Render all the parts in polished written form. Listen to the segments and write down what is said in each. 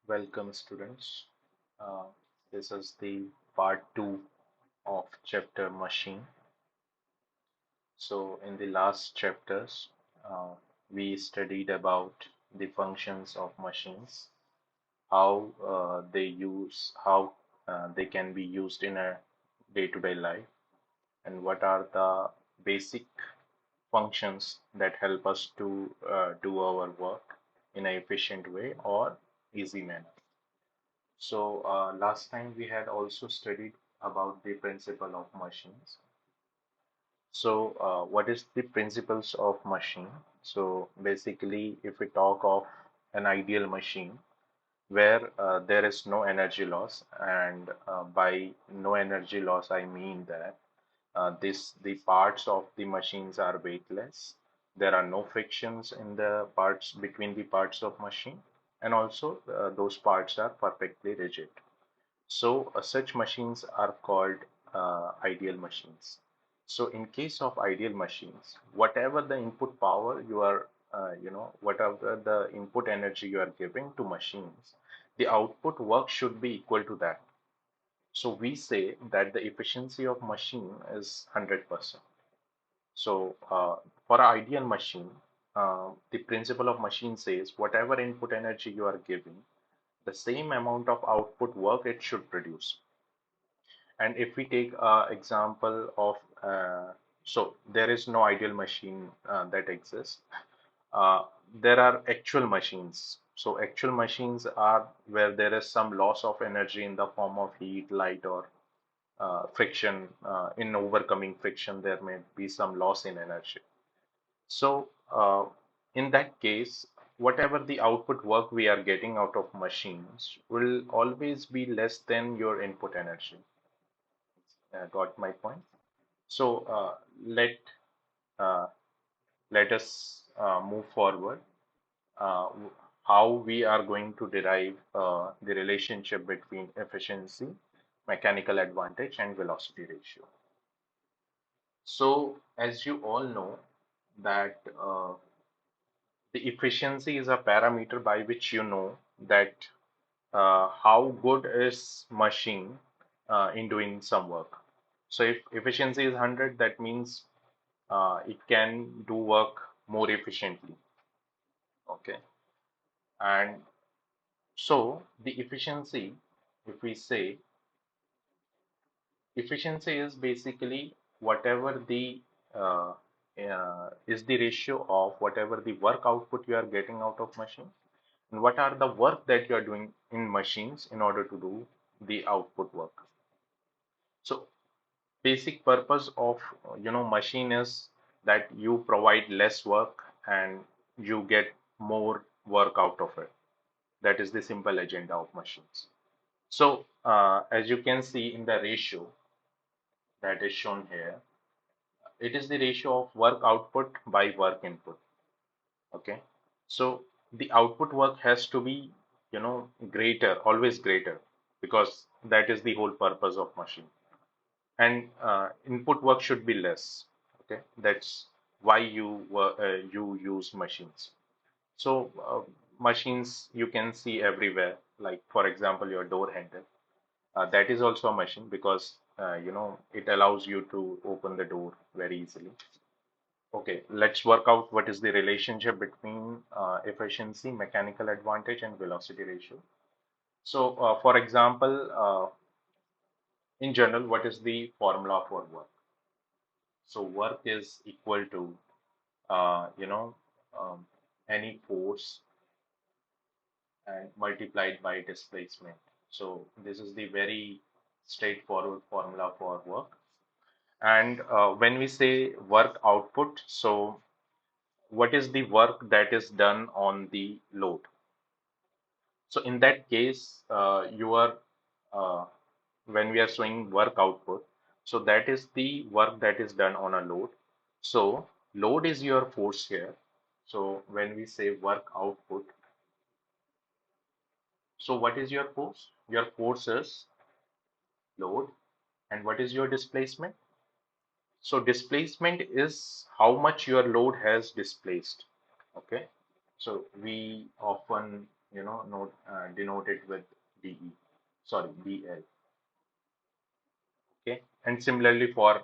Welcome, students. Uh, this is the part two of chapter machine. So, in the last chapters, uh, we studied about the functions of machines, how they can be used in a day-to-day life, and what are the basic functions that help us to do our work in an efficient way or easy manner. So last time we had also studied about the principle of machines. So what is the principles of machine? So basically, if we talk of an ideal machine where there is no energy loss, and by no energy loss, I mean that the parts of the machines are weightless. There are no frictions in the parts between the parts of machine, and also those parts are perfectly rigid. So such machines are called ideal machines. So in case of ideal machines, whatever the input power you are, whatever the input energy you are giving to machines, the output work should be equal to that. So we say that the efficiency of machine is 100%. So for an ideal machine, the principle of machine says whatever input energy you are giving, the same amount of output work it should produce. And if we take example of, so there is no ideal machine that exists. Uh, there are actual machines. So actual machines are where there is some loss of energy in the form of heat, light, or friction. In overcoming friction, there may be some loss in energy. So in that case, whatever the output work we are getting out of machines will always be less than your input energy. Got my point? So uh, let us move forward. Uh, how we are going to derive the relationship between efficiency, mechanical advantage, and velocity ratio. So, as you all know, that the efficiency is a parameter by which you know that how good is machine in doing some work. So, if efficiency is 100, that means it can do work more efficiently. Okay. And so the efficiency, if we say efficiency is basically whatever the is the ratio of whatever the work output you are getting out of machine and what are the work that you are doing in machines in order to do the output work. So basic purpose of machine is that you provide less work and you get more work out of it. That is the simple agenda of machines. So as you can see in the ratio that is shown here, it is the ratio of work output by work input. Okay. So the output work has to be, greater, always greater, because that is the whole purpose of machine. And input work should be less. Okay. That's why you use machines. So machines you can see everywhere. Like for example, your door handle. That is also a machine because it allows you to open the door very easily. Okay, let's work out what is the relationship between efficiency, mechanical advantage, and velocity ratio. So, for example, in general, what is the formula for work? So, work is equal to uh, you know um, any force and multiplied by displacement. So, this is the very straightforward formula for work. And when we say work output, so what is the work that is done on the load? So in that case, uh, when we are showing work output, so that is the work that is done on a load. So load is your force here. So when we say work output, so what is your force? Your force is load. And what is your displacement? So displacement is how much your load has displaced. Okay. So we often, note denote it with DE, sorry, DL. Okay, and similarly for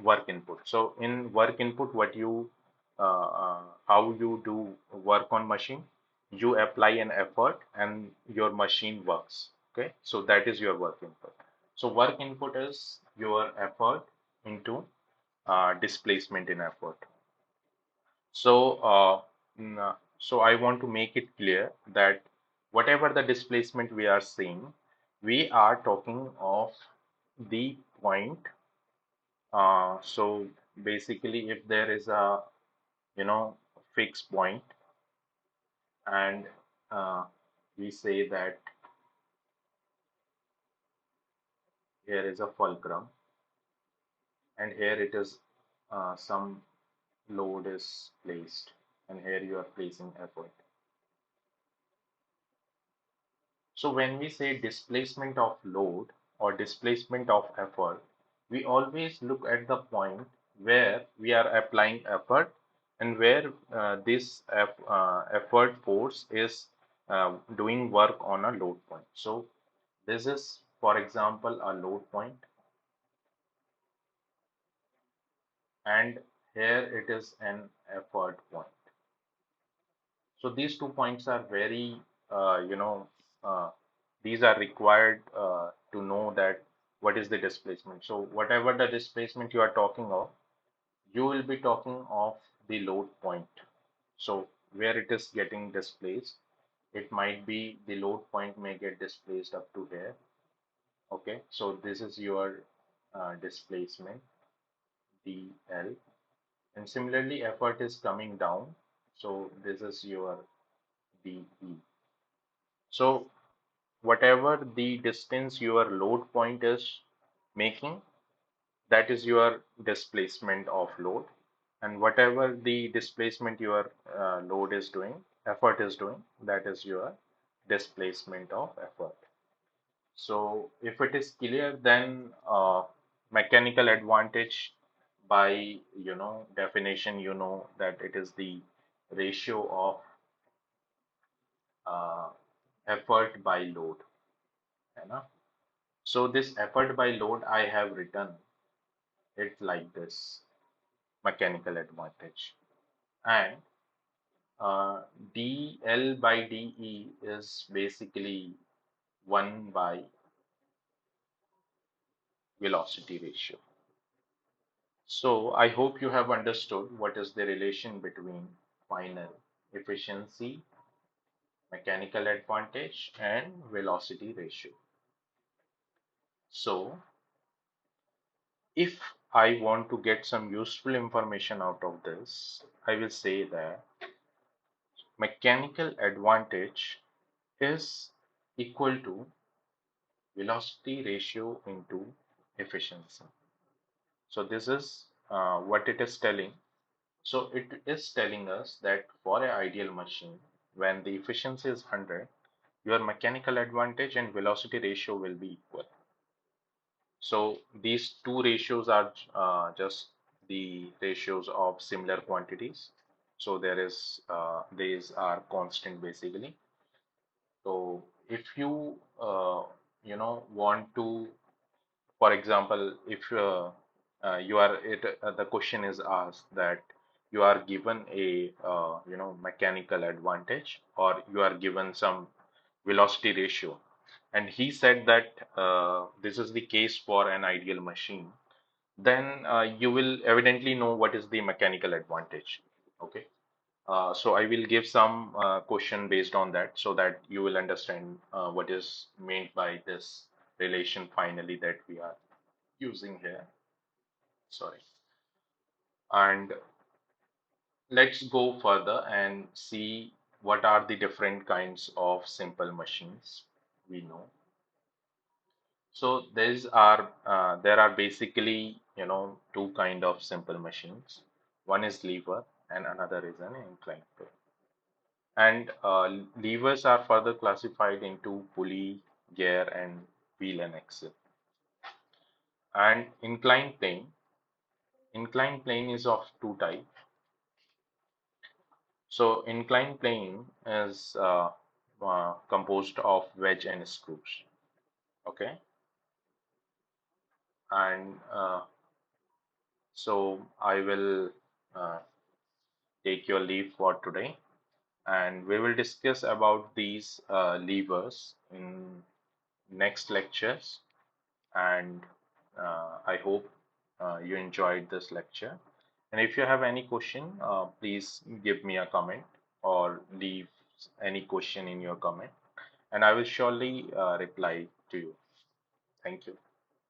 work input. So in work input, what you how you do work on machine, you apply an effort and your machine works. Okay, so that is your work input. So work input is your effort into displacement in effort. So I want to make it clear that whatever the displacement we are seeing, we are talking of the point. So basically, if there is a fixed point, and uh, we say that here is a fulcrum, and here it is some load is placed, and here you are placing effort. So when we say displacement of load or displacement of effort, we always look at the point where we are applying effort and where this effort force is doing work on a load point. So this is, for example, a load point, and here it is an effort point. So these 2 points are very, uh, these are required to know that what is the displacement. So whatever the displacement you are talking of, you will be talking of the load point. So where it is getting displaced, it might be the load point may get displaced up to here. Okay, so this is your displacement dl, and similarly effort is coming down. So this is your dE. So whatever the distance your load point is making, that is your displacement of load, and whatever the displacement your load is doing, effort is doing, that is your displacement of effort. So if it is clear, then mechanical advantage, by definition, you know that it is the ratio of uh, effort by load, है ना? So this effort by load, I have written it like this: mechanical advantage. And dl by de is basically 1 by velocity ratio. So I hope you have understood what is the relation between final efficiency, mechanical advantage, and velocity ratio. So if I want to get some useful information out of this, I will say that mechanical advantage is equal to velocity ratio into efficiency. So this is what it is telling. So it is telling us that for an ideal machine, when the efficiency is 100, your mechanical advantage and velocity ratio will be equal. So these two ratios are just the ratios of similar quantities. So these are constant basically. So if you want to, for example, if the question is asked that you are given a mechanical advantage, or you are given some velocity ratio, and he said that this is the case for an ideal machine, then you will evidently know what is the mechanical advantage. Okay, so I will give some question based on that, so that you will understand what is meant by this relation finally that we are using here. Sorry. And let's go further and see what are the different kinds of simple machines we know. So there are basically two kind of simple machines. One is lever and another is an inclined plane. And levers are further classified into pulley, gear, and wheel and axle. And inclined plane is of two types. So inclined plane is composed of wedge and screws. Okay, and so I will uh, take your leave for today, and we will discuss about these levers in next lectures. And I hope you enjoyed this lecture. And if you have any question, please give me a comment or leave any question in your comment, and I will surely reply to you. Thank you.